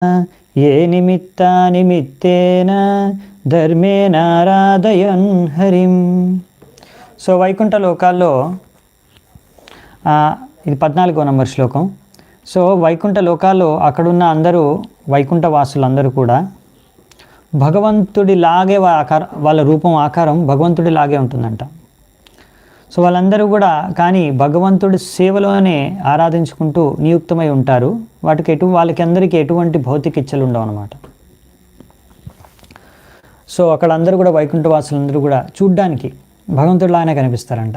ఏ నిమిత్తేన ధర్మేనారాధయన్ హరిం. So Vaikuntha లోకాల్లో ఇది 14వ number శ్లోకం. సో వైకుంఠ లోకాల్లో అక్కడున్న అందరూ వైకుంఠ వాసులందరూ కూడా భగవంతుడిలాగే వాళ్ళ రూపం ఆకారం భగవంతుడిలాగే ఉంటుందంట. సో వాళ్ళందరూ కూడా కానీ భగవంతుడి సేవలోనే ఆరాధించుకుంటూ నియుక్తమై ఉంటారు. వాళ్ళకి అందరికీ ఎటువంటి భౌతిక ఇచ్చలు ఉండవు అన్నమాట. సో అక్కడ అందరూ కూడా వైకుంఠ వాసులందరూ కూడా చూడ్డానికి భగవంతుడిలాగానే కనిపిస్తారంట.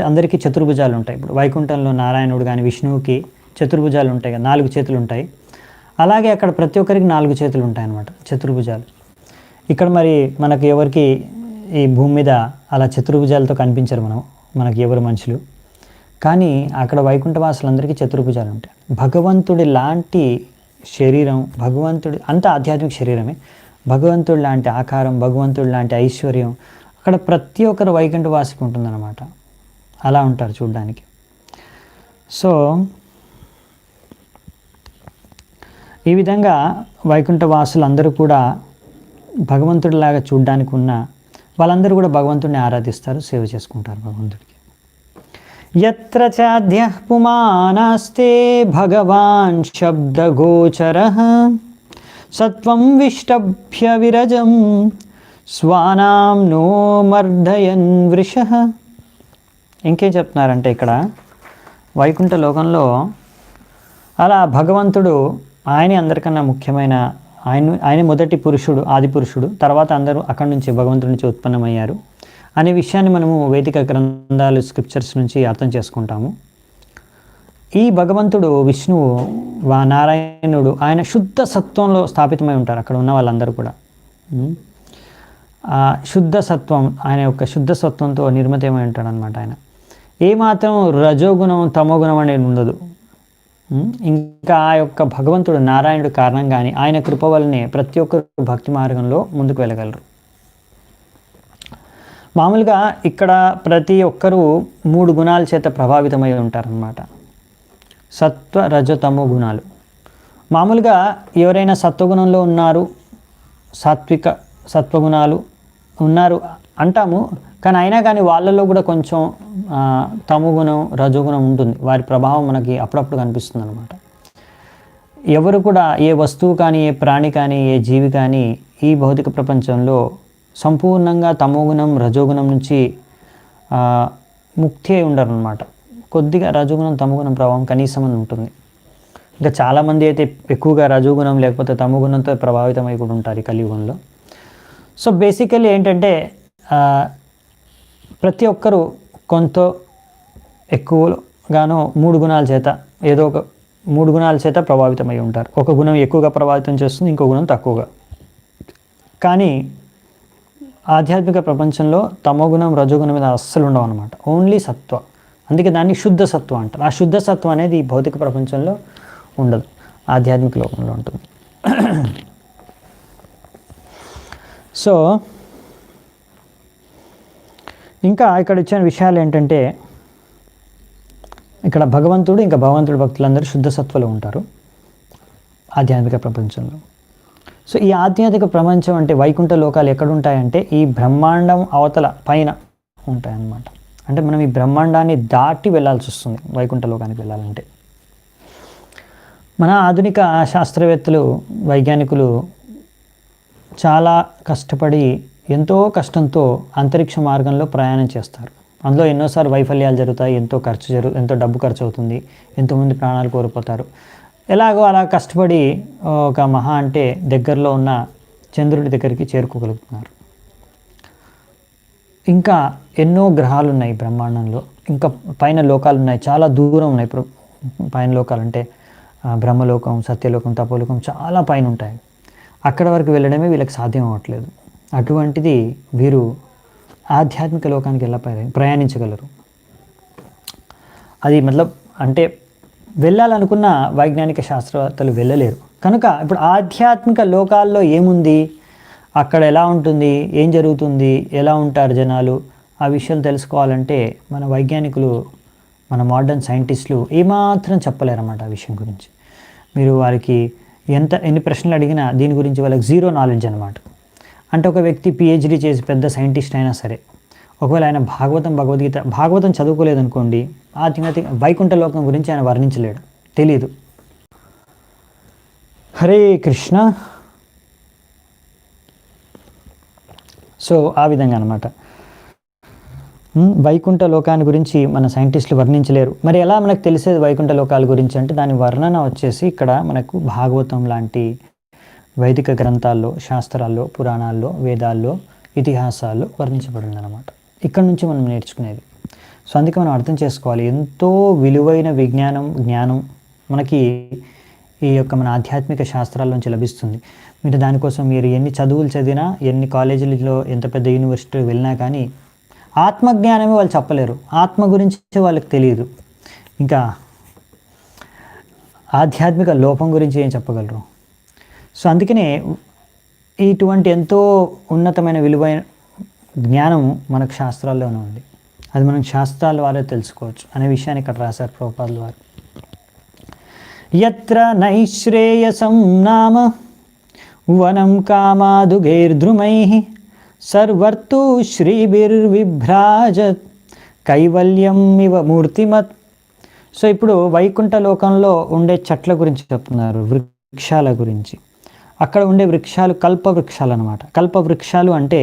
అందరికీ చతుర్భుజాలు ఉంటాయి. ఇప్పుడు వైకుంఠంలో నారాయణుడు కానీ విష్ణువుకి చతుర్భుజాలు ఉంటాయి కదా, 4 చేతులు ఉంటాయి. అలాగే అక్కడ ప్రతి ఒక్కరికి 4 చేతులు ఉంటాయి అన్నమాట, చతుర్భుజాలు. ఇక్కడ మరి మనకి ఎవరికి ఈ భూమి మీద అలా చతుర్భుజాలతో కనిపించరు మనకి ఎవరు మనుషులు. కానీ అక్కడ వైకుంఠ వాసులందరికీ చతుర్భుజాలు ఉంటాయి. భగవంతుడి లాంటి శరీరం, భగవంతుడి అంత ఆధ్యాత్మిక శరీరమే, భగవంతుడి లాంటి ఆకారం, భగవంతుడి లాంటి ఐశ్వర్యం అక్కడ ప్రతి ఒక్కరు వైకుంఠ వాసికి ఉంటుందన్నమాట. అలా ఉంటారు చూడ్డానికి. సో ఈ విధంగా వైకుంఠ వాసులందరూ కూడా భగవంతుడిలాగా చూడ్డానికి ఉన్న వాళ్ళందరూ కూడా భగవంతుడిని ఆరాధిస్తారు, సేవ చేసుకుంటారు భగవంతుడికి. యత్ర చాద్యః పుమానాస్తే భగవాన్ శబ్దగోచరః సత్వం విష్టభ్య విరజం స్వానాం నో మర్దయన్ వృషః. ఇంకేం చెప్తున్నారంటే ఇక్కడ వైకుంఠ లోకంలో అలా భగవంతుడు ఆయనే అందరికన్నా ముఖ్యమైన ఆయన మొదటి పురుషుడు, ఆది పురుషుడు. తర్వాత అందరూ అక్కడి నుంచి భగవంతుడి నుంచి ఉత్పన్నమయ్యారు అనే విషయాన్ని మనము వేదిక గ్రంథాలు, స్క్రిప్చర్స్ నుంచి అర్థం చేసుకుంటాము. ఈ భగవంతుడు విష్ణువు, నారాయణుడు ఆయన శుద్ధ సత్వంలో స్థాపితమై ఉంటారు. అక్కడ ఉన్న వాళ్ళందరూ కూడా శుద్ధ సత్వం, ఆయన యొక్క శుద్ధ సత్వంతో నిర్మితమై ఉంటాడు అనమాట. ఆయన ఏమాత్రం రజోగుణం తమోగుణం అనేది ఉండదు. ఇంకా ఆ యొక్క భగవంతుడు నారాయణుడు కారణంగానే ఆయన కృప వల్లనే ప్రతి ఒక్కరు భక్తి మార్గంలో ముందుకు వెళ్ళగలరు. మామూలుగా ఇక్కడ ప్రతి ఒక్కరూ 3 గుణాల చేత ప్రభావితమై ఉంటారన్నమాట. సత్వ రజ తమో గుణాలు. మామూలుగా ఎవరైనా సత్వగుణంలో ఉన్నారు, సాత్విక సత్వగుణాలు ఉన్నారు అంటాము. కానీ అయినా కానీ వాళ్ళల్లో కూడా కొంచెం తమోగుణం, రజోగుణం ఉంటుంది. వారి ప్రభావం మనకి అప్పుడప్పుడు కనిపిస్తుంది అనమాట. ఎవరు కూడా ఏ వస్తువు కానీ, ఏ ప్రాణి కానీ, ఏ జీవి కానీ ఈ భౌతిక ప్రపంచంలో సంపూర్ణంగా తమోగుణం, రజోగుణం నుంచి ముక్తి అయి ఉండరు అనమాట. కొద్దిగా రజోగుణం, తమోగుణం ప్రభావం కనీసం అని ఉంటుంది. ఇంకా చాలామంది అయితే ఎక్కువగా రజోగుణం లేకపోతే తమోగుణంతో ప్రభావితమై కూడా ఉంటారు ఈ కలియుగంలో. సో బేసికల్లీ ఏంటంటే ప్రతి ఒక్కరూ కొంత ఎక్కువగానో 3 గుణాల చేత ఏదో ఒక 3 గుణాల చేత ప్రభావితమై ఉంటారు. ఒక గుణం ఎక్కువగా ప్రభావితం చేస్తుంది, ఇంకో గుణం తక్కువగా. కానీ ఆధ్యాత్మిక ప్రపంచంలో తమోగుణం, రజోగుణం మీద అస్సలు ఉండవు అనమాట. ఓన్లీ సత్వ. అందుకే దాన్ని శుద్ధ సత్వం అంటారు. ఆ శుద్ధ సత్వం అనేది ఈ భౌతిక ప్రపంచంలో ఉండదు, ఆధ్యాత్మిక లోకంలో ఉంటుంది. సో ఇంకా ఇక్కడ ఇచ్చిన విషయాలు ఏంటంటే ఇక్కడ భగవంతుడు ఇంకా భగవంతుడి భక్తులందరూ శుద్ధ సత్వలో ఉంటారు ఆధ్యాత్మిక ప్రపంచంలో. సో ఈ ఆధ్యాత్మిక ప్రపంచం అంటే వైకుంఠ లోకాలు ఎక్కడుంటాయంటే ఈ బ్రహ్మాండం అవతల పైన ఉంటాయన్నమాట. అంటే మనం ఈ బ్రహ్మాండాన్ని దాటి వెళ్ళాల్సి వస్తుంది వైకుంఠ లోకానికి వెళ్ళాలంటే. మన ఆధునిక శాస్త్రవేత్తలు, వైజ్ఞానికులు చాలా కష్టపడి ఎంతో కష్టంతో అంతరిక్ష మార్గంలో ప్రయాణం చేస్తారు. అందులో ఎన్నోసార్లు వైఫల్యాలు జరుగుతాయి, ఎంతో డబ్బు ఖర్చు అవుతుంది, ఎంతోమంది ప్రాణాలు కోల్పోతారు. ఎలాగో అలా కష్టపడి ఒక మహా అంటే దగ్గరలో ఉన్న చంద్రుడి దగ్గరికి చేరుకోగలుగుతున్నారు. ఇంకా ఎన్నో గ్రహాలు ఉన్నాయి బ్రహ్మాండంలో, ఇంకా పైన లోకాలు ఉన్నాయి, చాలా దూరం ఉన్నాయి. పైన లోకాలు అంటే బ్రహ్మలోకం, సత్యలోకం, తపోలోకం చాలా పైన ఉంటాయి. అక్కడ వరకు వెళ్ళడమే వీళ్ళకి సాధ్యం అవ్వట్లేదు. అటువంటిది వీరు ఆధ్యాత్మిక లోకానికి ప్రయాణించగలరు. అది అంటే వెళ్ళాలనుకున్న వైజ్ఞానిక శాస్త్రవేత్తలు వెళ్ళలేరు. కనుక ఇప్పుడు ఆధ్యాత్మిక లోకాల్లో ఏముంది, అక్కడ ఎలా ఉంటుంది, ఏం జరుగుతుంది, ఎలా ఉంటారు జనాలు, ఆ విషయాలు తెలుసుకోవాలంటే మన వైజ్ఞానికులు, మన మోడర్న్ సైంటిస్టులు ఏమాత్రం చెప్పలేరన్నమాట ఆ విషయం గురించి. మీరు వారికి ఎన్ని ప్రశ్నలు అడిగినా దీని గురించి వాళ్ళకి జీరో నాలెడ్జ్ అనమాట. అంటే ఒక వ్యక్తి పిహెచ్డి చేసి పెద్ద సైంటిస్ట్ అయినా సరే, ఒకవేళ ఆయన భాగవతం చదువుకోలేదనుకోండి, వైకుంఠ లోకం గురించి ఆయన వర్ణించలేడు, తెలీదు. హరే కృష్ణ. సో ఆ విధంగా అనమాట వైకుంఠ లోకాన్ని గురించి మన సైంటిస్టులు వర్ణించలేరు. మరి ఎలా మనకు తెలిసేది వైకుంఠ లోకాల గురించి అంటే దాని వర్ణన వచ్చేసి ఇక్కడ మనకు భాగవతం లాంటి వైదిక గ్రంథాల్లో, శాస్త్రాల్లో, పురాణాల్లో, వేదాల్లో, ఇతిహాసాల్లో వర్ణించబడింది అనమాట. ఇక్కడ నుంచి మనం నేర్చుకునేది. సో అందుకే మనం అర్థం చేసుకోవాలి, ఎంతో విలువైన జ్ఞానం మనకి ఈ యొక్క మన ఆధ్యాత్మిక శాస్త్రాల నుంచి లభిస్తుంది. మీరు దానికోసం మీరు ఎన్ని చదువులు చదివినా, ఎన్ని కాలేజీలలో, ఎంత పెద్ద యూనివర్సిటీ వెళ్ళినా కానీ ఆత్మజ్ఞానమే వాళ్ళు చెప్పలేరు. ఆత్మ గురించి వాళ్ళకి తెలియదు, ఇంకా ఆధ్యాత్మిక లోపం గురించి ఏం చెప్పగలరు. సో అందుకనే ఇటువంటి ఎంతో ఉన్నతమైన విలువైన జ్ఞానము మనకు శాస్త్రాల్లోనే ఉంది. అది మనం శాస్త్రాల వారే తెలుసుకోవచ్చు అనే విషయాన్ని ఇక్కడ రాశారు ప్రభుపాదుల వారు. యత్ర నైశ్రేయసం నామ వనం కామాదుగైర్ద్రుమైః సర్వర్తు శ్రీభిర్విభ్రాజత్ కైవల్యం ఇవ మూర్తిమత్. సో ఇప్పుడు వైకుంఠ లోకంలో ఉండే చెట్ల గురించి చెప్తున్నారు, వృక్షాల గురించి. అక్కడ ఉండే వృక్షాలు కల్పవృక్షాలు అనమాట. కల్పవృక్షాలు అంటే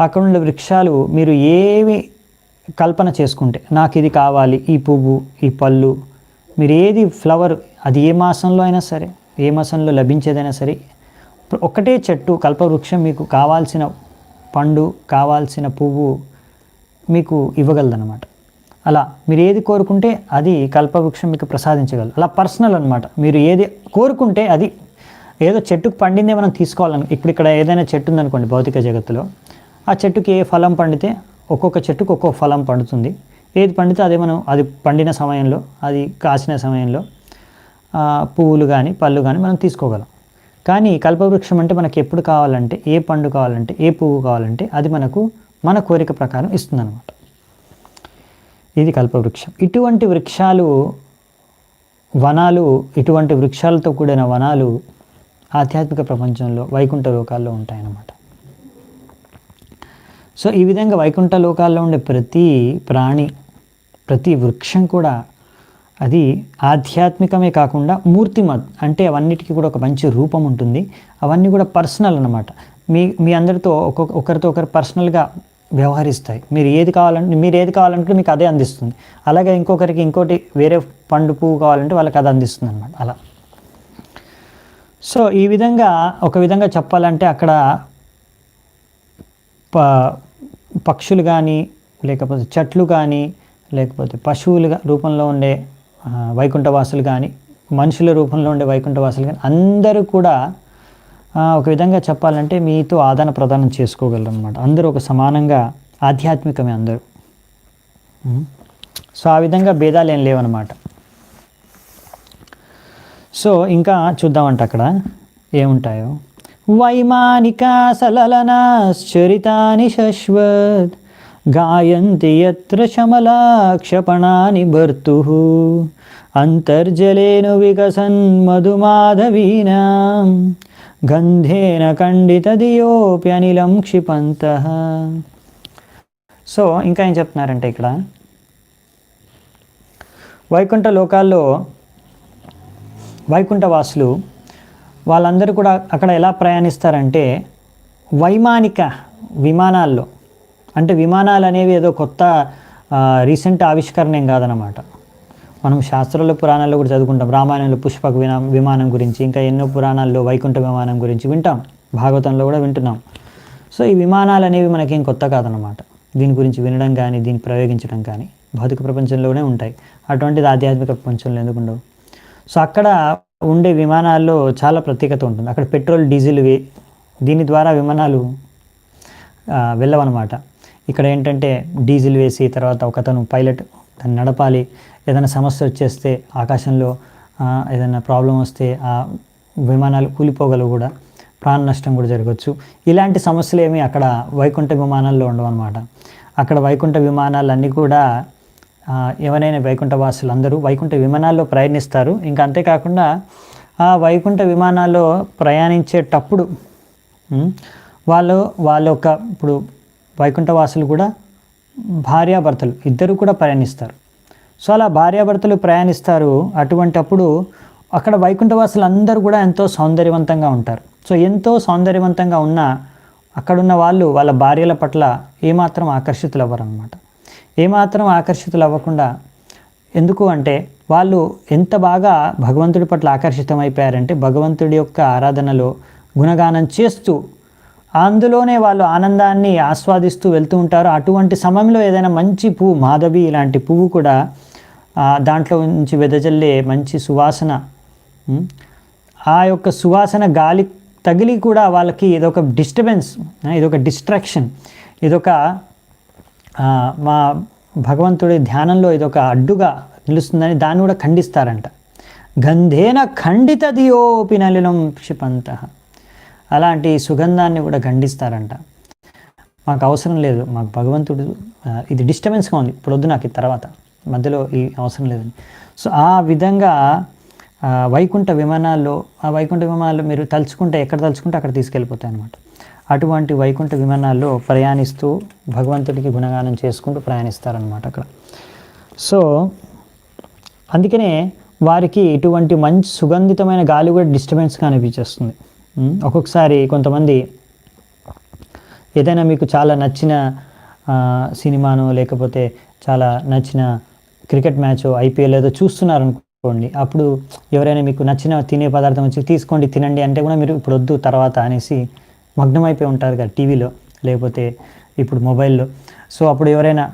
అక్కడ ఉండే వృక్షాలు మీరు ఏవి కల్పన చేసుకుంటే, నాకు ఇది కావాలి, ఈ పువ్వు, ఈ పళ్ళు, మీరు ఏది ఫ్లవర్, అది ఏ మాసంలో అయినా సరే, ఏ మాసంలో లభించేదైనా సరే, ఒకటే చెట్టు కల్పవృక్షం మీకు కావాల్సిన పండు, కావాల్సిన పువ్వు మీకు ఇవ్వగలదన్నమాట. అలా మీరు ఏది కోరుకుంటే అది కల్పవృక్షం మీకు ప్రసాదించగలదు. అలా పర్సనల్ అనమాట. మీరు ఏది కోరుకుంటే అది, ఏదో చెట్టుకు పండిందే మనం తీసుకోవాలని. ఇప్పుడు ఇక్కడ ఏదైనా చెట్టు ఉందనుకోండి భౌతిక జగత్తులో, ఆ చెట్టుకి ఏ ఫలం పండితే ఒక్కొక్క చెట్టుకు ఒక్కొక్క ఫలం పండుతుంది. ఏది పండితే అదే మనం, అది పండిన సమయంలో, అది కాసిన సమయంలో పువ్వులు కానీ పళ్ళు కానీ మనం తీసుకోగలం. కానీ కల్పవృక్షం అంటే మనకి ఎప్పుడు కావాలంటే, ఏ పండు కావాలంటే, ఏ పువ్వు కావాలంటే అది మనకు మన కోరిక ప్రకారం ఇస్తుందన్నమాట. ఇది కల్పవృక్షం. ఇటువంటి వృక్షాలు, వనాలు, ఇటువంటి వృక్షాలతో కూడిన వనాలు ఆధ్యాత్మిక ప్రపంచంలో వైకుంఠ లోకాల్లో ఉంటాయన్నమాట. సో ఈ విధంగా వైకుంఠ లోకాల్లో ఉండే ప్రతి ప్రాణి, ప్రతి వృక్షం కూడా అది ఆధ్యాత్మికమే కాకుండా మూర్తిమత్, అంటే అవన్నిటికీ కూడా ఒక మంచి రూపం ఉంటుంది. అవన్నీ కూడా పర్సనల్ అన్నమాట. మీ అందరితో ఒకరితో ఒకరు పర్సనల్గా వ్యవహరిస్తాయి. మీరు ఏది కావాలంటే మీకు అదే అందిస్తుంది. అలాగే ఇంకొకరికి ఇంకోటి వేరే పండు పువ్వు కావాలంటే వాళ్ళకి అది అందిస్తుంది అన్నమాట. అలా. సో ఈ విధంగా ఒక విధంగా చెప్పాలంటే అక్కడ పక్షులు కానీ, లేకపోతే చెట్లు కానీ, లేకపోతే పశువులుగా రూపంలో ఉండే వైకుంఠవాసులు కానీ, మనుషుల రూపంలో ఉండే వైకుంఠవాసులు కానీ, అందరూ కూడా ఒక విధంగా చెప్పాలంటే మీతో ఆదాన ప్రదానం చేసుకోగలరు అనమాట. అందరూ ఒక సమానంగా ఆధ్యాత్మికమే అందరూ. సో ఆ విధంగా భేదాలు ఏం లేవన్నమాట. సో ఇంకా చూద్దామంట అక్కడ ఏముంటాయో. వైమానికా సలలనాశ్చరితాని శశ్వత్ గాయంతి యత్ర శమలాక్షపణాని భర్తుః అంతర్జలేను వికసన్ మధుమాధవీనాం గంధేన ఖండితదియోప్యనిలం క్షిపంతః. సో ఇంకా ఏం చెప్తున్నారంటే ఇక్కడ వైకుంఠ లోకాల్లో వైకుంఠవాసులు వాళ్ళందరూ కూడా అక్కడ ఎలా ప్రయాణిస్తారంటే వైమానిక విమానాల్లో. అంటే విమానాలు అనేవి ఏదో కొత్త రీసెంట్ ఆవిష్కరణ ఏం కాదనమాట. మనం శాస్త్రాల్లో, పురాణాల్లో కూడా చదువుకుంటాం. రామాయణంలో పుష్పక విమానం గురించి, ఇంకా ఎన్నో పురాణాల్లో వైకుంఠ విమానం గురించి వింటాం, భాగవతంలో కూడా వింటున్నాం. సో ఈ విమానాలు అనేవి మనకేం కొత్త కాదనమాట. దీని గురించి వినడం కానీ, దీన్ని ప్రయోగించడం కానీ భౌతిక ప్రపంచంలోనే ఉంటాయి. అటువంటిది ఆధ్యాత్మిక ప్రపంచంలో ఎందుకు ఉండవు? సో అక్కడ ఉండే విమానాల్లో చాలా ప్రత్యేకత ఉంటుంది. అక్కడ పెట్రోల్, డీజిల్ దీని ద్వారా విమానాలు వెళ్ళవన్నమాట. ఇక్కడ ఏంటంటే డీజిల్ వేసి తర్వాత ఒకతను పైలట్ దాన్ని నడపాలి. ఏదైనా సమస్య వచ్చేస్తే ఆకాశంలో ఏదైనా ప్రాబ్లం వస్తే ఆ విమానాలు కూలిపోగలవు కూడా, ప్రాణ నష్టం కూడా జరగవచ్చు. ఇలాంటి సమస్యలు ఏమీ అక్కడ వైకుంఠ విమానాల్లో ఉండవు అన్నమాట. అక్కడ వైకుంఠ విమానాలన్నీ కూడా ఎవరైనా వైకుంఠ వాసులు అందరూ వైకుంఠ విమానాల్లో ప్రయాణిస్తారు. ఇంకా అంతేకాకుండా ఆ వైకుంఠ విమానాల్లో ప్రయాణించేటప్పుడు ఉమ్, వాళ్ళ యొక్క ఇప్పుడు వైకుంఠవాసులు కూడా భార్యాభర్తలు ఇద్దరు కూడా ప్రయాణిస్తారు. సో అలా భార్యాభర్తలు ప్రయాణిస్తారు. అటువంటప్పుడు అక్కడ వైకుంఠవాసులు అందరూ కూడా ఎంతో సౌందర్యవంతంగా ఉంటారు. సో ఎంతో సౌందర్యవంతంగా ఉన్న అక్కడున్న వాళ్ళు వాళ్ళ భార్యల పట్ల ఏమాత్రం ఆకర్షితులు అవ్వరు అనమాట. ఏమాత్రం ఆకర్షితులు అవ్వకుండా, ఎందుకు అంటే వాళ్ళు ఎంత బాగా భగవంతుడి పట్ల ఆకర్షితమైపోయారంటే భగవంతుడి యొక్క ఆరాధనలో గుణగానం చేస్తూ అందులోనే వాళ్ళు ఆనందాన్ని ఆస్వాదిస్తూ వెళ్తూ ఉంటారు. అటువంటి సమయంలో ఏదైనా మంచి పువ్వు, మాధవి ఇలాంటి పువ్వు కూడా దాంట్లో నుంచి వెదజల్లే మంచి సువాసన, ఆ యొక్క సువాసన గాలి తగిలి కూడా వాళ్ళకి ఇదొక డిస్టర్బెన్స్, ఇదొక డిస్ట్రాక్షన్, ఇదొక మా భగవంతుడి ధ్యానంలో ఇదొక అడ్డుగా నిలుస్తుందని దాన్ని కూడా ఖండిస్తారంట. గంధేన ఖండిత దియోపి నలినం క్షిపంత, అలాంటి సుగంధాన్ని కూడా ఖండిస్తారంట. మాకు అవసరం లేదు, మాకు భగవంతుడు ఇది డిస్టర్బెన్స్గా ఉంది, ఇప్పుడు వద్దు నాకు తర్వాత మధ్యలో ఈ అవసరం లేదని. సో ఆ విధంగా వైకుంఠ విమానాల్లో మీరు తలుచుకుంటే ఎక్కడ తలుచుకుంటే అక్కడ తీసుకెళ్ళిపోతాయి అన్నమాట. అటువంటి వైకుంఠ విమానాల్లో ప్రయాణిస్తూ భగవంతుడికి గుణగానం చేసుకుంటూ ప్రయాణిస్తారనమాట అక్కడ. సో అందుకనే వారికి ఇటువంటి మంచి సుగంధితమైన గాలి కూడా డిస్టర్బెన్స్గా అనిపించేస్తుంది. ఒక్కొక్కసారి కొంతమంది ఏదైనా మీకు చాలా నచ్చిన సినిమానో లేకపోతే చాలా నచ్చిన క్రికెట్ మ్యాచ్, ఐపీఎల్ ఏదో చూస్తున్నారు అనుకోండి, అప్పుడు ఎవరైనా మీకు నచ్చిన తినే పదార్థం వచ్చి తీసుకోండి తినండి అంటే కూడా మీరు ఇప్పుడు వద్దు తర్వాత అనేసి మగ్నమైపోయి ఉంటారు కదా టీవీలో లేకపోతే ఇప్పుడు మొబైల్లో. సో అప్పుడు ఎవరైనా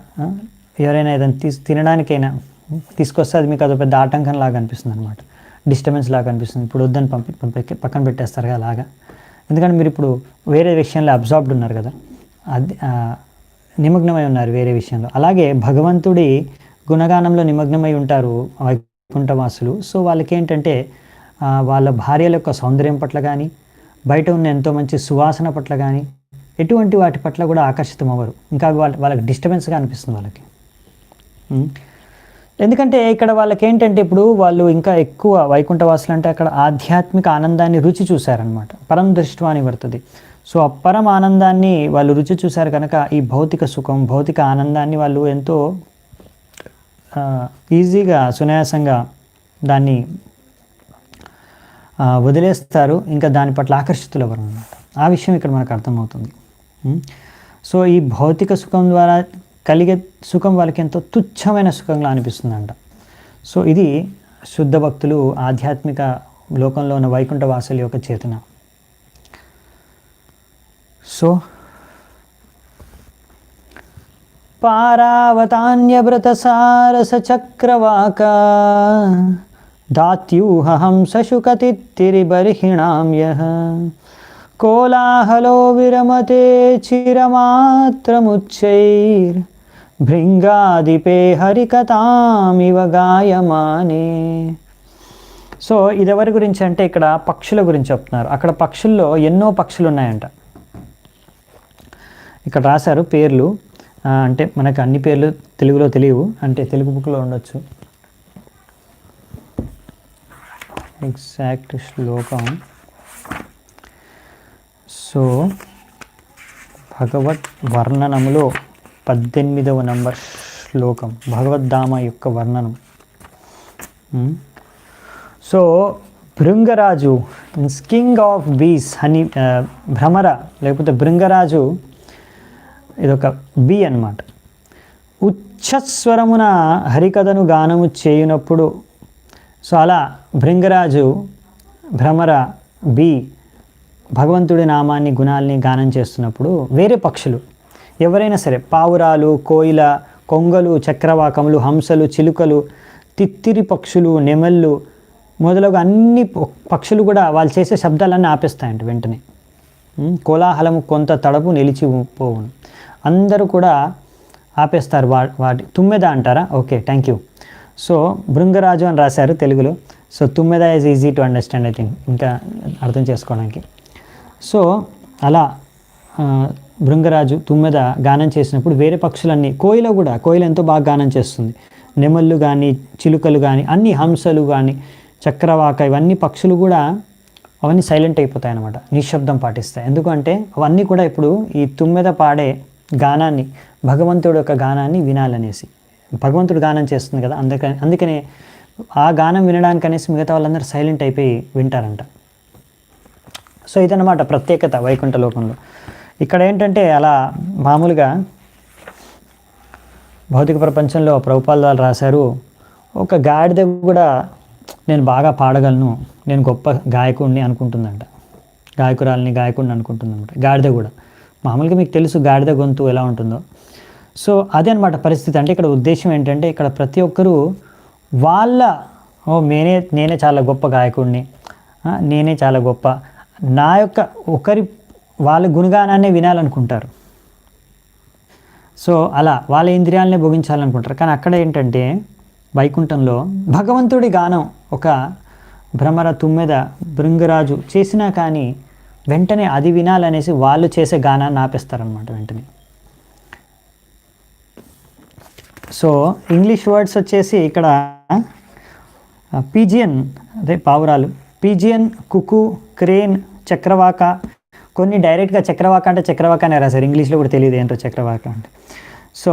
ఏదైనా తినడానికైనా తీసుకొస్తే అది మీకు అదో పెద్ద ఆటంకం లాగా అనిపిస్తుంది అనమాట, డిస్టర్బెన్స్ లాగా అనిపిస్తుంది. ఇప్పుడు వద్దని పక్కన పెట్టేస్తారు కదా అలాగా. ఎందుకంటే మీరు ఇప్పుడు వేరే విషయంలో అబ్జార్బ్డ్ ఉన్నారు కదా, అది నిమగ్నమై ఉన్నారు వేరే విషయంలో. అలాగే భగవంతుడి గుణగానంలో నిమగ్నమై ఉంటారు వైకుంఠవాసులు. సో వాళ్ళకి ఏంటంటే వాళ్ళ భార్యల యొక్క సౌందర్యం పట్ల కానీ, బయట ఉన్న ఎంతో మంచి సువాసన పట్ల కానీ, ఎటువంటి వాటి పట్ల కూడా ఆకర్షితం అవ్వరు. ఇంకా వాళ్ళకి డిస్టర్బెన్స్గా అనిపిస్తుంది వాళ్ళకి. ఎందుకంటే ఇక్కడ వాళ్ళకి ఏంటంటే ఇప్పుడు వాళ్ళు ఇంకా ఎక్కువ వైకుంఠవాసులు అంటే అక్కడ ఆధ్యాత్మిక ఆనందాన్ని రుచి చూశారనమాట. పరం దృష్ట్వా అని పడుతుంది. సో ఆ పరమ ఆనందాన్ని వాళ్ళు రుచి చూశారు కనుక ఈ భౌతిక సుఖం, భౌతిక ఆనందాన్ని వాళ్ళు ఎంతో ఈజీగా సునాయాసంగా దాన్ని వదిలేస్తారు. ఇంకా దాని పట్ల ఆకర్షితులు అవ్వరు అన్నమాట. ఆ విషయం ఇక్కడ మనకు అర్థమవుతుంది. సో ఈ భౌతిక సుఖం ద్వారా కలిగే సుఖం వాళ్ళకి ఎంతో తుచ్చమైన సుఖంగా అనిపిస్తుందంట. సో ఇది శుద్ధ భక్తులు ఆధ్యాత్మిక లోకంలో ఉన్న వైకుంఠ వాసుల యొక్క చేతన. సో పారావతాన్యవ్రతసారస చక్రవాక దాత్యూహంసశుకతిత్తిరిబర్హిణాం యః కోలాహలో విరమతే చిరమాత్రముచ్చైర్ భృంగాదిపే హరికథామివ గాయమానే. సో ఇది ఎవరి గురించి అంటే ఇక్కడ పక్షుల గురించి చెప్తున్నారు. అక్కడ పక్షుల్లో ఎన్నో పక్షులు ఉన్నాయంట. ఇక్కడ రాశారు పేర్లు, అంటే మనకు అన్ని పేర్లు తెలుగులో తెలియవు, అంటే తెలుగు బుక్లో ఉండొచ్చు. ఎగ్జాక్ట్ శ్లోకం. సో భగవద్ వర్ణనములో 18వ నంబర్ శ్లోకం భగవద్ధామ యొక్క వర్ణనం. So Bhringraj king of bees honey, Bhramara లేకపోతే భృంగరాజు ఇదొక బీ అన్నమాట. ఉచ్చస్వరమున హరికథను గానము చేయునప్పుడు, సో అలా భృంగరాజు, భ్రమర, బీ భగవంతుడి నామాన్ని గుణాలని గానం చేస్తున్నప్పుడు వేరే పక్షులు ఎవరైనా సరే, పావురాలు, కోయిల, కొంగలు, చక్రవాకములు, హంసలు, చిలుకలు, తిత్తిరి పక్షులు, నెమళ్ళు మొదలగు అన్ని పక్షులు కూడా వాళ్ళు చేసే శబ్దాలన్నీ ఆపేస్తాయంట వెంటనే. కోలాహలము కొంత తడపు నిలిచిపోవును. అందరూ కూడా ఆపేస్తారు వాటి. తుమ్మెద అంటారా? Okay, thank you. So Bhringraj అని రాశారు తెలుగులో. సో తుమ్మెద is easy to understand, I think, ఇంకా అర్థం చేసుకోవడానికి. సో అలా భృంగరాజు, తుమ్మెద గానం చేసినప్పుడు వేరే పక్షులన్నీ, కోయిల ఎంతో బాగా గానం చేస్తుంది. నెమళ్ళు కానీ, చిలుకలు కానీ, అన్ని హంసలు కానీ, చక్రవాక ఇవన్నీ పక్షులు కూడా అవన్నీ సైలెంట్ అయిపోతాయి అన్నమాట, నిశ్శబ్దం పాటిస్తాయి. ఎందుకంటే అవన్నీ కూడా ఇప్పుడు ఈ తుమ్మెద పాడే గానాన్ని, భగవంతుడు యొక్క గానాన్ని వినాలనేసి. భగవంతుడు గానం చేస్తుంది కదా, అందుకనే ఆ గానం వినడానికి అనేసి మిగతా వాళ్ళందరూ సైలెంట్ అయిపోయి వింటారంట. సో ఇదన్నమాట ప్రత్యేకత వైకుంఠ లోకంలో. ఇక్కడ ఏంటంటే అలా మామూలుగా భౌతిక ప్రపంచంలో ప్రభుపాల్ వారు రాశారు, ఒక గాడిద కూడా నేను బాగా పాడగలను, నేను గొప్ప గాయకుడిని అనుకుంటుందంట, గాయకుడిని అనుకుంటుందంట గాడిద కూడా. మామూలుగా మీకు తెలుసు గాడిద గొంతు ఎలా ఉంటుందో. సో అదే అనమాట పరిస్థితి. అంటే ఇక్కడ ఉద్దేశం ఏంటంటే ఇక్కడ ప్రతి ఒక్కరూ వాళ్ళ నేనే చాలా గొప్ప గాయకుడిని, నేనే చాలా గొప్ప, నా యొక్క వాళ్ళ గుణగానాన్నే వినాలనుకుంటారు. సో అలా వాళ్ళ ఇంద్రియాలనే భోగించాలనుకుంటారు. కానీ అక్కడ ఏంటంటే వైకుంఠంలో భగవంతుడి గానం ఒక భ్రమర, తుమ్మెద, భృంగరాజు చేసినా కానీ వెంటనే అది వినాలనేసి వాళ్ళు చేసే గానాన్ని ఆపేస్తారనమాట వెంటనే. సో ఇంగ్లీష్ వర్డ్స్ వచ్చేసి ఇక్కడ పీజియన్, అదే పావురాలు, పీజియన్, కుకు, క్రేన్, చక్రవాక. కొన్ని డైరెక్ట్గా చక్రవాక అంటే చక్రవాక అనే రాశారు, ఇంగ్లీష్లో కూడా తెలియదు ఏంటో చక్రవాక అంటే. So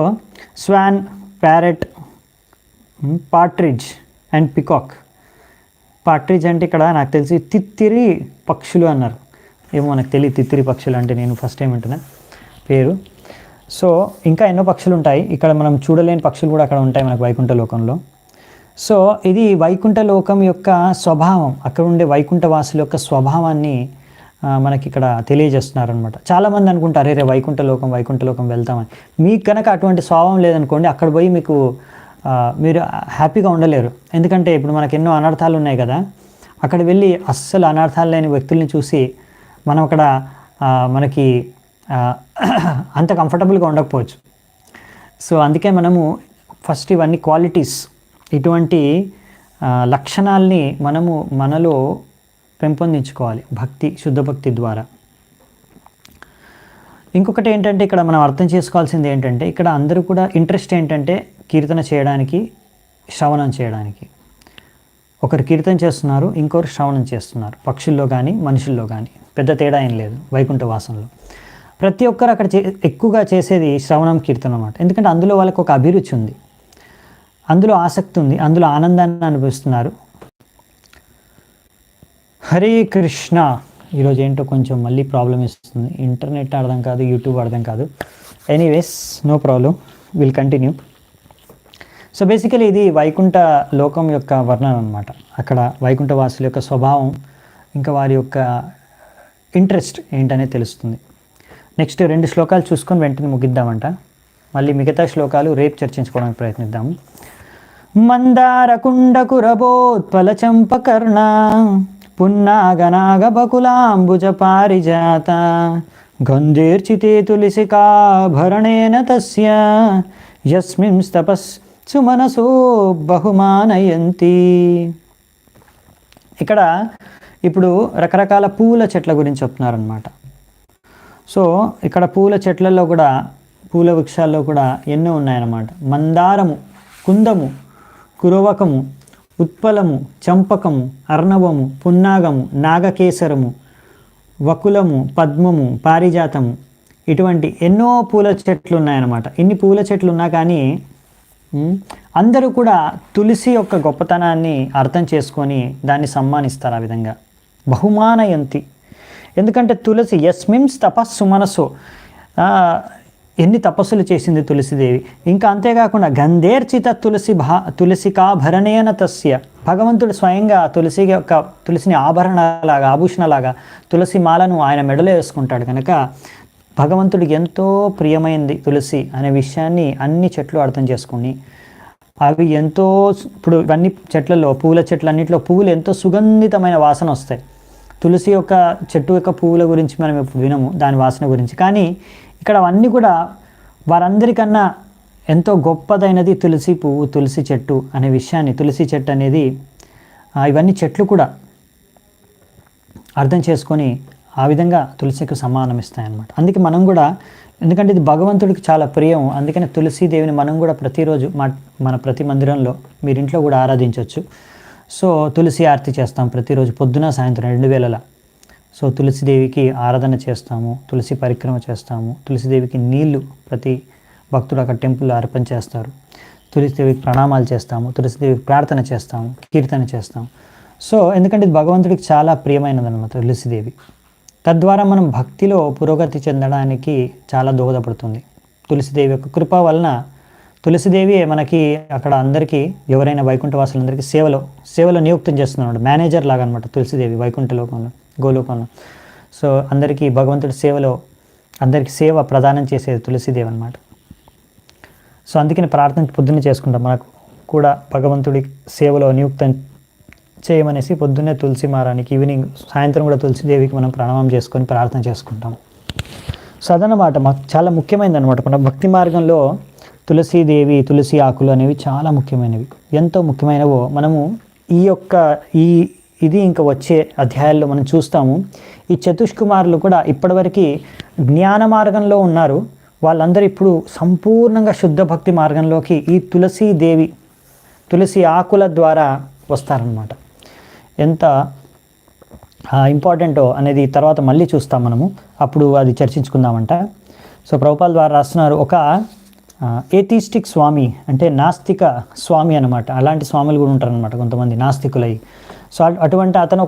swan, parrot, partridge and peacock. Partridge అంటే ఇక్కడ నాకు తెలిసి తిత్తిరి పక్షులు అన్నారు, ఏమో నాకు తెలియదు తిత్తిరి పక్షులు అంటే, నేను ఫస్ట్ టైం వింటున్నా పేరు. సో ఇంకా ఎన్నో పక్షులు ఉంటాయి ఇక్కడ, మనం చూడలేని పక్షులు కూడా అక్కడ ఉంటాయి మనకు వైకుంఠ లోకంలో. సో ఇది వైకుంఠ లోకం యొక్క స్వభావం, అక్కడ ఉండే వైకుంఠవాసుల యొక్క స్వభావాన్ని మనకి ఇక్కడ తెలియజేస్తున్నారనమాట. చాలామంది అనుకుంటారు రే వైకుంఠ లోకం వెళ్తామని. మీకు కనుక అటువంటి స్వభావం లేదనుకోండి, అక్కడ పోయి మీరు హ్యాపీగా ఉండలేరు. ఎందుకంటే ఇప్పుడు మనకు ఎన్నో అనర్థాలు ఉన్నాయి కదా, అక్కడ వెళ్ళి అస్సలు అనర్థాలు లేని వ్యక్తుల్ని చూసి మనం అక్కడ మనకి అంత కంఫర్టబుల్గా ఉండకపోవచ్చు. సో అందుకే మనము ఫస్ట్ ఇవన్నీ క్వాలిటీస్, ఇటువంటి లక్షణాలని మనలో పెంపొందించుకోవాలి భక్తి, శుద్ధ భక్తి ద్వారా. ఇంకొకటి ఏంటంటే ఇక్కడ మనం అర్థం చేసుకోవాల్సింది ఏంటంటే ఇక్కడ అందరూ కూడా ఇంట్రెస్ట్ ఏంటంటే కీర్తన చేయడానికి, శ్రవణం చేయడానికి. ఒకరు కీర్తన చేస్తున్నారు, ఇంకొకరు శ్రవణం చేస్తున్నారు. పక్షుల్లో కానీ మనుషుల్లో కానీ పెద్ద తేడా ఏం లేదు వైకుంఠ వాసంలో. ప్రతి ఒక్కరు అక్కడ ఎక్కువగా చేసేది శ్రవణం, కీర్తన అన్నమాట. ఎందుకంటే అందులో వాళ్ళకు ఒక అభిరుచి ఉంది, అందులో ఆసక్తి ఉంది, అందులో ఆనందాన్ని అనుభవిస్తున్నారు. హరే కృష్ణ. ఈరోజు ఏంటో కొంచెం మళ్ళీ ప్రాబ్లం ఇస్తుంది, ఇంటర్నెట్ అర్థం కాదు, యూట్యూబ్ అర్థం కాదు. Anyways no problem, will continue. So basically ఇది వైకుంఠ లోకం యొక్క వర్ణన అనమాట. అక్కడ వైకుంఠ వాసుల యొక్క స్వభావం, ఇంకా వారి యొక్క ఇంట్రెస్ట్ ఏంటనేది తెలుస్తుంది. నెక్స్ట్ 2 శ్లోకాలు చూసుకొని వెంటనే ముగిద్దామంట. మళ్ళీ మిగతా శ్లోకాలు రేపు చర్చించుకోవడానికి ప్రయత్నిద్దాము. మందార కుండకురబోత్పల చంపకర్ణ పున్నాగనాగ బకులాంబుజ పారిజాత గంధేర్చితే తులసికాభరణేన తస్య యస్మిన్ తపస్సు మనసో బహుమానయంతి. ఇక్కడ ఇప్పుడు రకరకాల పూల చెట్ల గురించి చెప్తున్నారనమాట. సో ఇక్కడ పూల చెట్లలో కూడా, పూల వృక్షాల్లో కూడా ఎన్నో ఉన్నాయన్నమాట. మందారము, కుందము, కురవకము, ఉత్పలము, చంపకము, అర్ణవము, పున్నాగము, నాగకేసరము, వకులము, పద్మము, పారిజాతము, ఇటువంటి ఎన్నో పూల చెట్లు ఉన్నాయన్నమాట. ఇన్ని పూల చెట్లు ఉన్నా కానీ అందరూ కూడా తులసి యొక్క గొప్పతనాన్ని అర్థం చేసుకొని దాన్ని సమ్మానిస్తారు ఆ విధంగా. బహుమానయంతి. ఎందుకంటే తులసి యస్మిన్స్ తపస్సు మనసు, ఎన్ని తపస్సులు చేసింది తులసిదేవి. ఇంకా అంతేకాకుండా గంధేర్చిత తులసికాభరణేన తస్య, భగవంతుడు స్వయంగా తులసిని ఆభూషణలాగా తులసి మాలను ఆయన మెడలో వేసుకుంటాడు కనుక భగవంతుడికి ఎంతో ప్రియమైంది తులసి అనే విషయాన్ని అన్ని చెట్లు అర్థం చేసుకుని అవి ఎంతో, ఇప్పుడు ఇవన్నీ చెట్లలో, పూల చెట్లన్నింటిలో పువ్వులు ఎంతో సుగంధితమైన వాసన వస్తాయి. తులసి యొక్క చెట్టు యొక్క పువ్వుల గురించి మనం ఎప్పుడు వినము, దాని వాసన గురించి. కానీ ఇక్కడ అవన్నీ కూడా వారందరికన్నా ఎంతో గొప్పదైనది తులసి పువ్వు, తులసి చెట్టు అనే విషయాన్ని, తులసి చెట్టు అనేది ఇవన్నీ చెట్లు కూడా అర్థం చేసుకొని ఆ విధంగా తులసికి సమానం ఇస్తాయన్నమాట. అందుకే మనం కూడా, ఎందుకంటే ఇది భగవంతుడికి చాలా ప్రియం, అందుకని తులసీదేవిని మనం కూడా ప్రతిరోజు మన ప్రతి మందిరంలో, మీరింట్లో కూడా ఆరాధించవచ్చు. సో తులసి ఆరతి చేస్తాం ప్రతిరోజు పొద్దున సాయంత్రం 2 వేళలా. సో తులసిదేవికి ఆరాధన చేస్తాము, తులసి పరిక్రమ చేస్తాము, తులసిదేవికి నీళ్లు ప్రతి భక్తుడు అక్కడ టెంపుల్లో అర్పణ చేస్తారు, తులసిదేవికి ప్రణామాలు చేస్తాము, తులసిదేవికి ప్రార్థన చేస్తాము, కీర్తన చేస్తాము. సో ఎందుకంటే ఇది భగవంతుడికి చాలా ప్రియమైనదన్నమాట తులసిదేవి. తద్వారా మనం భక్తిలో పురోగతి చెందడానికి చాలా దోహదపడుతుంది. తులసిదేవి యొక్క కృప వలన తులసిదేవి మనకి అక్కడ అందరికీ ఎవరైనా వైకుంఠవాసులందరికీ సేవలో నియుక్తం చేస్తున్నాడు, మేనేజర్ లాగా అనమాట తులసిదేవి వైకుంఠ లోకంలో, గోలోకంలో. సో అందరికీ భగవంతుడి సేవలో అందరికీ సేవ ప్రదానం చేసేది తులసిదేవి అనమాట. సో అందుకని ప్రార్థన పొద్దున్నే చేసుకుంటాం, మనకు కూడా భగవంతుడి సేవలో నియుక్తం చేయమనేసి పొద్దున్నే తులసి మారానికి, ఈవినింగ్ సాయంత్రం కూడా తులసిదేవికి మనం ప్రణామం చేసుకొని ప్రార్థన చేసుకుంటాం. సో అదనమాట మాకు చాలా ముఖ్యమైనది అనమాట. మన భక్తి మార్గంలో తులసీదేవి, తులసి ఆకులు అనేవి చాలా ముఖ్యమైనవి, ఎంతో ముఖ్యమైనవో మనము ఇది ఇంకా వచ్చే అధ్యాయాల్లో మనం చూస్తాము. ఈ చతుష్కుమారులు కూడా ఇప్పటివరకు జ్ఞాన మార్గంలో ఉన్నారు, వాళ్ళందరూ ఇప్పుడు సంపూర్ణంగా శుద్ధ భక్తి మార్గంలోకి ఈ తులసీదేవి, తులసి ఆకుల ద్వారా వస్తారనమాట. ఎంత ఇంపార్టెంటో అనేది తర్వాత మళ్ళీ చూస్తాం మనము, అప్పుడు అది చర్చించుకుందామంట. సో ప్రభుపాల్ ద్వారా రాస్తున్నారు, ఒక ఏథిస్టిక్ స్వామి అంటే నాస్తిక స్వామి అనమాట. అలాంటి స్వాములు కూడా ఉంటారనమాట కొంతమంది నాస్తికులై. సో అటువంటి అతను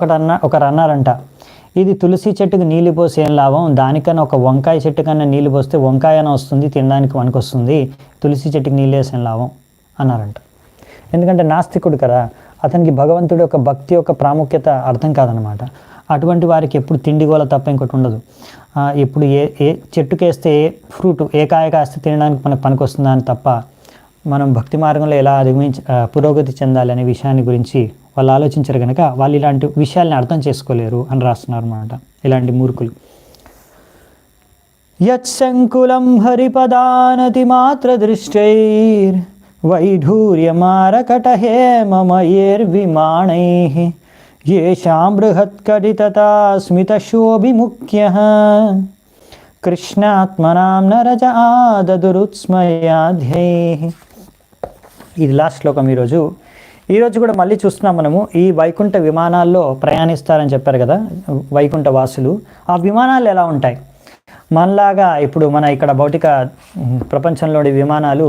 ఒకరు అన్నారంట, ఇది తులసి చెట్టుకు నీళ్ళు పోసి ఏం లాభం, దానికన్నా ఒక వంకాయ చెట్టు కన్నా నీళ్ళు పోస్తే వంకాయన వస్తుంది, తినడానికి వస్తుంది, తులసి చెట్టుకి నీళ్ళు వేసి ఏం లాభం అన్నారంట. ఎందుకంటే నాస్తికుడు కదా, అతనికి భగవంతుడి యొక్క భక్తి యొక్క ప్రాముఖ్యత అర్థం కాదనమాట. అటువంటి వారికి ఎప్పుడు తిండిగోల తప్ప ఇంకోటి ఉండదు. ఎప్పుడు ఏ చెట్టుకేస్తే ఏ ఫ్రూట్, ఏ కాయ కాస్తే తినడానికి మనకు పనికి వస్తుందా అని తప్ప, మనం భక్తి మార్గంలో ఎలా పురోగతి చెందాలి అనే విషయాన్ని గురించి వాళ్ళు ఆలోచించరు కనుక వాళ్ళు ఇలాంటి విషయాల్ని అర్థం చేసుకోలేరు అని రాస్తున్నారు అన్నమాట, ఇలాంటి మూర్ఖులు. యత్సంకులం హరిపదానతి మాత్ర దృష్టైర్ వైఢూర్యమారకటహేమమయేర్విమాణైః యేషాం బృహత్కడితతా స్మితశోభిముఖ్యః కృష్ణాత్మనాం నరజ ఆదదురుత్స్మయాధ్యైః. ఇది లాస్ట్ శ్లోకం. ఈరోజు కూడా మళ్ళీ చూస్తున్నాం మనము. ఈ వైకుంఠ విమానాల్లో ప్రయాణిస్తారని చెప్పారు కదా వైకుంఠ వాసులు. ఆ విమానాలు ఎలా ఉంటాయి? మనలాగా ఇప్పుడు మన ఇక్కడ భౌతిక ప్రపంచంలోని విమానాలు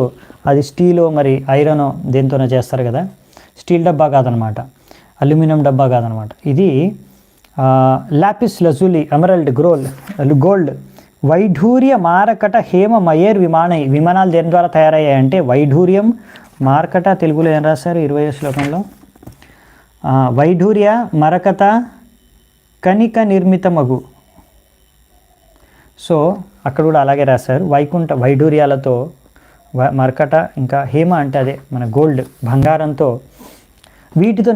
అది స్టీలో మరి ఐరనో దేంతోనో చేస్తారు కదా, స్టీల్ డబ్బా కాదనమాట, అల్యూమినియం డబ్బా కాదనమాట. ఇది లాపిస్ లజూలి, ఎమరల్డ్, గోల్డ్, వైఢూర్య మారకట హేమ మయేర్ విమానాలు దేని ద్వారా తయారయ్యాయంటే వైఢూర్యం, మార్కట తెలుగులో ఏం రాశారు 20వ శ్లోకంలో, వైఢూర్య మరకత కనిక నిర్మితమగు. సో అక్కడ కూడా అలాగే రాశారు, వైఢూర్యాలతో మరకట ఇంకా హేమ అంటే అదే మన గోల్డ్, బంగారంతో వీటితో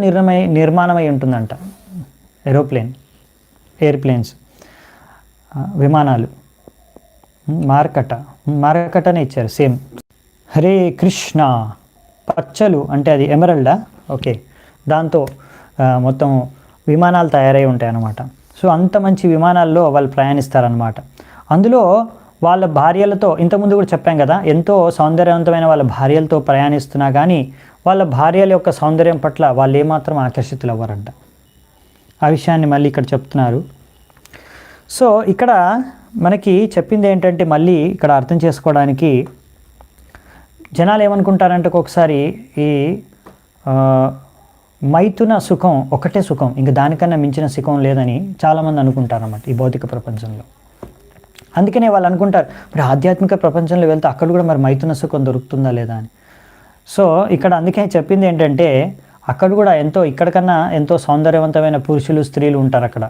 నిర్మాణమై ఉంటుందంట ఎయిర్ప్లేన్స్, విమానాలు. మార్కటనే ఇచ్చారు సేమ్. హరే కృష్ణ, పచ్చలు అంటే అది ఎమరల్డా, ఓకే, దాంతో మొత్తం విమానాలు తయారై ఉంటాయి అన్నమాట. సో అంత మంచి విమానాల్లో వాళ్ళు ప్రయాణిస్తారనమాట. అందులో వాళ్ళ భార్యలతో, ఇంతకుముందు కూడా చెప్పాం కదా, ఎంతో సౌందర్యవంతమైన వాళ్ళ భార్యలతో ప్రయాణిస్తున్నా కానీ వాళ్ళ భార్యల యొక్క సౌందర్యం పట్ల వాళ్ళు ఏమాత్రం ఆకర్షితులు అవ్వరంట. ఆ విషయాన్ని మళ్ళీ ఇక్కడ చెప్తున్నారు. సో ఇక్కడ మనకి చెప్పింది ఏంటంటే, మళ్ళీ ఇక్కడ అర్థం చేసుకోవడానికి జనాలు ఏమనుకుంటారంటే ఒక్కొక్కసారి ఈ మైథున సుఖం ఒకటే సుఖం, ఇంకా దానికన్నా మించిన సుఖం లేదని చాలామంది అనుకుంటారన్నమాట ఈ భౌతిక ప్రపంచంలో. అందుకనే వాళ్ళు అనుకుంటారు మరి ఆధ్యాత్మిక ప్రపంచంలో వెళ్తే అక్కడ కూడా మరి మైథున సుఖం దొరుకుతుందా లేదా అని. సో ఇక్కడ అందుకే చెప్పింది ఏంటంటే, అక్కడ కూడా ఇక్కడికన్నా ఎంతో సౌందర్యవంతమైన పురుషులు, స్త్రీలు ఉంటారు అక్కడ.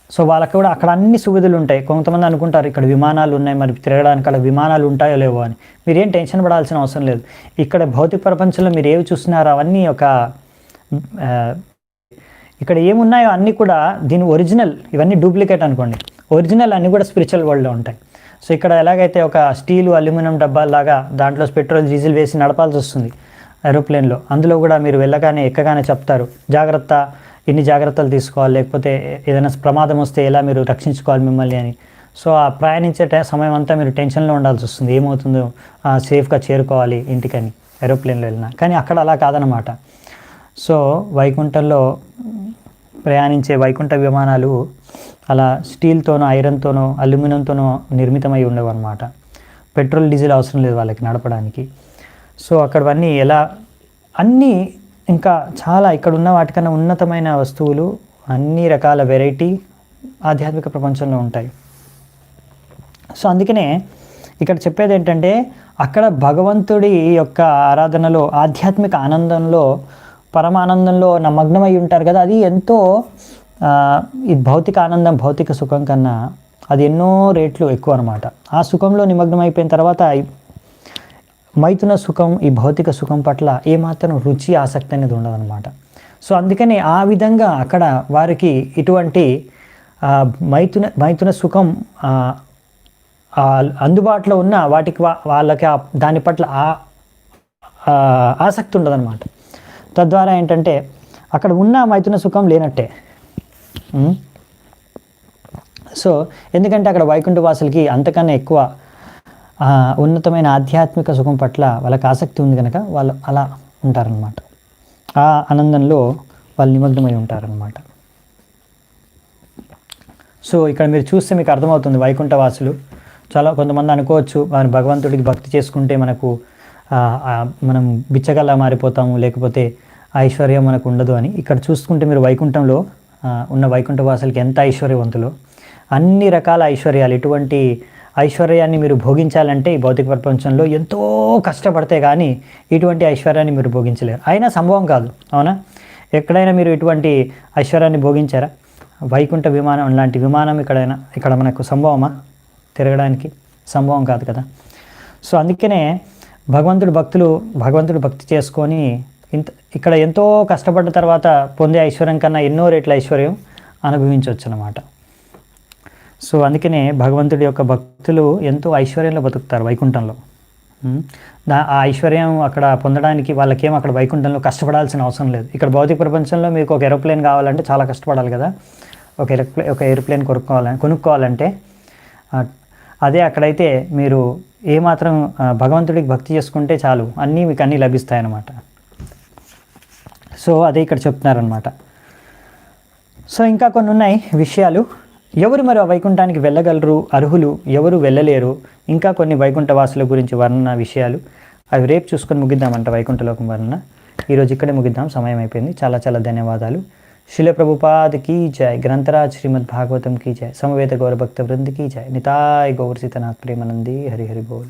సో వాళ్ళకి కూడా అక్కడ అన్ని సువిధులు ఉంటాయి. కొంతమంది అనుకుంటారు ఇక్కడ విమానాలు ఉన్నాయి, మరి తిరగడానికి అక్కడ విమానాలు ఉంటాయో లేవో అని. మీరేం టెన్షన్ పడాల్సిన అవసరం లేదు. ఇక్కడ భౌతిక ప్రపంచంలో మీరు ఏవి చూస్తున్నారో అవన్నీ ఇక్కడ ఏమున్నాయో అన్నీ కూడా దీని ఒరిజినల్, ఇవన్నీ డూప్లికేట్ అనుకోండి. ఒరిజినల్ అన్నీ కూడా స్పిరిచువల్ వరల్డ్లో ఉంటాయి. సో ఇక్కడ ఎలాగైతే ఒక స్టీలు, అల్యూమినియం డబ్బాలాగా దాంట్లో పెట్రోల్, డీజిల్ వేసి నడపాల్సి వస్తుంది ఏరోప్లేన్లో, అందులో కూడా మీరు వెళ్ళగానే ఎక్కగానే చెప్తారు జాగ్రత్త, ఇన్ని జాగ్రత్తలు తీసుకోవాలి, లేకపోతే ఏదైనా ప్రమాదం వస్తే ఎలా మీరు రక్షించుకోవాలి మిమ్మల్ని అని. సో ఆ ప్రయాణించే సమయం అంతా మీరు టెన్షన్లో ఉండాల్సి వస్తుంది, ఏమవుతుందో సేఫ్గా చేరుకోవాలి ఇంటికని ఏరోప్లేన్లో వెళ్ళినా. కానీ అక్కడ అలా కాదనమాట. సో వైకుంఠంలో ప్రయాణించే వైకుంఠ విమానాలు అలా స్టీల్తోనో ఐరన్తోనో అల్యూమినియంతోనో నిర్మితమై ఉండవు అనమాట. పెట్రోల్ డీజిల్ అవసరం లేదు వాళ్ళకి నడపడానికి. సో అక్కడవన్నీ ఎలా అన్నీ ఇంకా చాలా ఇక్కడ ఉన్న వాటికన్నా ఉన్నతమైన వస్తువులు, అన్ని రకాల వెరైటీ ఆధ్యాత్మిక ప్రపంచంలో ఉంటాయి. సో అందుకనే ఇక్కడ చెప్పేది ఏంటంటే అక్కడ భగవంతుడి యొక్క ఆరాధనలో, ఆధ్యాత్మిక ఆనందంలో, పరమానందంలో నమగ్నమై ఉంటారు కదా. అది ఎంతో ఈ భౌతిక ఆనందం, భౌతిక సుఖం కన్నా అది ఎన్నో రేట్లు ఎక్కువ అనమాట. ఆ సుఖంలో నిమగ్నం అయిపోయిన తర్వాత మైథున సుఖం, ఈ భౌతిక సుఖం పట్ల ఏమాత్రం రుచి, ఆసక్తి అనేది ఉండదన్నమాట. సో అందుకని ఆ విధంగా అక్కడ వారికి ఇటువంటి మైథున సుఖం అందుబాటులో ఉన్న వాటికి వాళ్ళకి దాని పట్ల ఆసక్తి ఉండదన్నమాట. తద్వారా ఏంటంటే అక్కడ ఉన్న మైథున సుఖం లేనట్టే. సో ఎందుకంటే అక్కడ వైకుంఠ వాసులకి అంతకన్నా ఎక్కువ ఉన్నతమైన ఆధ్యాత్మిక సుఖం పట్ల వాళ్ళకి ఆసక్తి ఉంది కనుక వాళ్ళు అలా ఉంటారనమాట. ఆ ఆనందంలో వాళ్ళు నిమగ్నమై ఉంటారనమాట. సో ఇక్కడ మీరు చూస్తే మీకు అర్థమవుతుంది వైకుంఠ వాసులు చాలా కొంతమంది అనుకోవచ్చు వారి భగవంతుడికి భక్తి చేసుకుంటే మనం బిచ్చగల్లా మారిపోతాము, లేకపోతే ఐశ్వర్యం మనకు ఉండదు అని. ఇక్కడ చూసుకుంటే మీరు వైకుంఠంలో ఉన్న వైకుంఠ వాసులకి ఎంత ఐశ్వర్యవంతులు, అన్ని రకాల ఐశ్వర్యాలు. ఇటువంటి ఐశ్వర్యాన్ని మీరు భోగించాలంటే ఈ భౌతిక ప్రపంచంలో ఎంతో కష్టపడితే కానీ ఇటువంటి ఐశ్వర్యాన్ని మీరు భోగించలేరు. అయినా సంభవం కాదు, అవునా? ఎక్కడైనా మీరు ఇటువంటి ఐశ్వర్యాన్ని భోగించారా? వైకుంఠ విమానం లాంటి విమానం ఇక్కడ మనకు సంభవమా? తిరగడానికి సంభవం కాదు కదా. సో అందుకనే భగవంతుడు భక్తి చేసుకొని ఇక్కడ ఎంతో కష్టపడ్డ తర్వాత పొందే ఐశ్వర్యం కన్నా ఎన్నో రెట్ల ఐశ్వర్యం అనుభవించవచ్చు అన్నమాట. సో అందుకనే భగవంతుడి యొక్క భక్తులు ఎంతో ఐశ్వర్యంలో బతుకుతారు వైకుంఠంలో. ఆ ఐశ్వర్యం అక్కడ పొందడానికి వాళ్ళకేం అక్కడ వైకుంఠంలో కష్టపడాల్సిన అవసరం లేదు. ఇక్కడ భౌతిక ప్రపంచంలో మీకు ఒక ఏరోప్లేన్ కావాలంటే చాలా కష్టపడాలి కదా. ఒక ఏరోప్లేన్ కొనుక్కోవాలంటే అదే అక్కడైతే మీరు ఏమాత్రం భగవంతుడికి భక్తి చేసుకుంటే చాలు, మీకు అన్నీ లభిస్తాయన్నమాట. సో అదే ఇక్కడ చెప్తున్నారనమాట. సో ఇంకా కొన్ని ఉన్నాయి విషయాలు. ఎవరు మరి వైకుంఠానికి వెళ్ళగలరు, అర్హులు ఎవరు వెళ్ళలేరు, ఇంకా కొన్ని వైకుంఠ వాసుల గురించి వర్ణన విషయాలు అవి రేపు చూసుకొని ముగిద్దామంట. వైకుంఠలోకం వర్ణన ఈరోజు ఇక్కడే ముగిద్దాం, సమయం అయిపోయింది. చాలా చాలా ధన్యవాదాలు. శిల ప్రభుపాద్ की जय, ग्रंथराज श्रीमद् भागवतम की जय, समवेत गौर भक्त वृंद की जय, निताय गौर सीतनाथ प्रेमानंदी, हरि हरि बोल.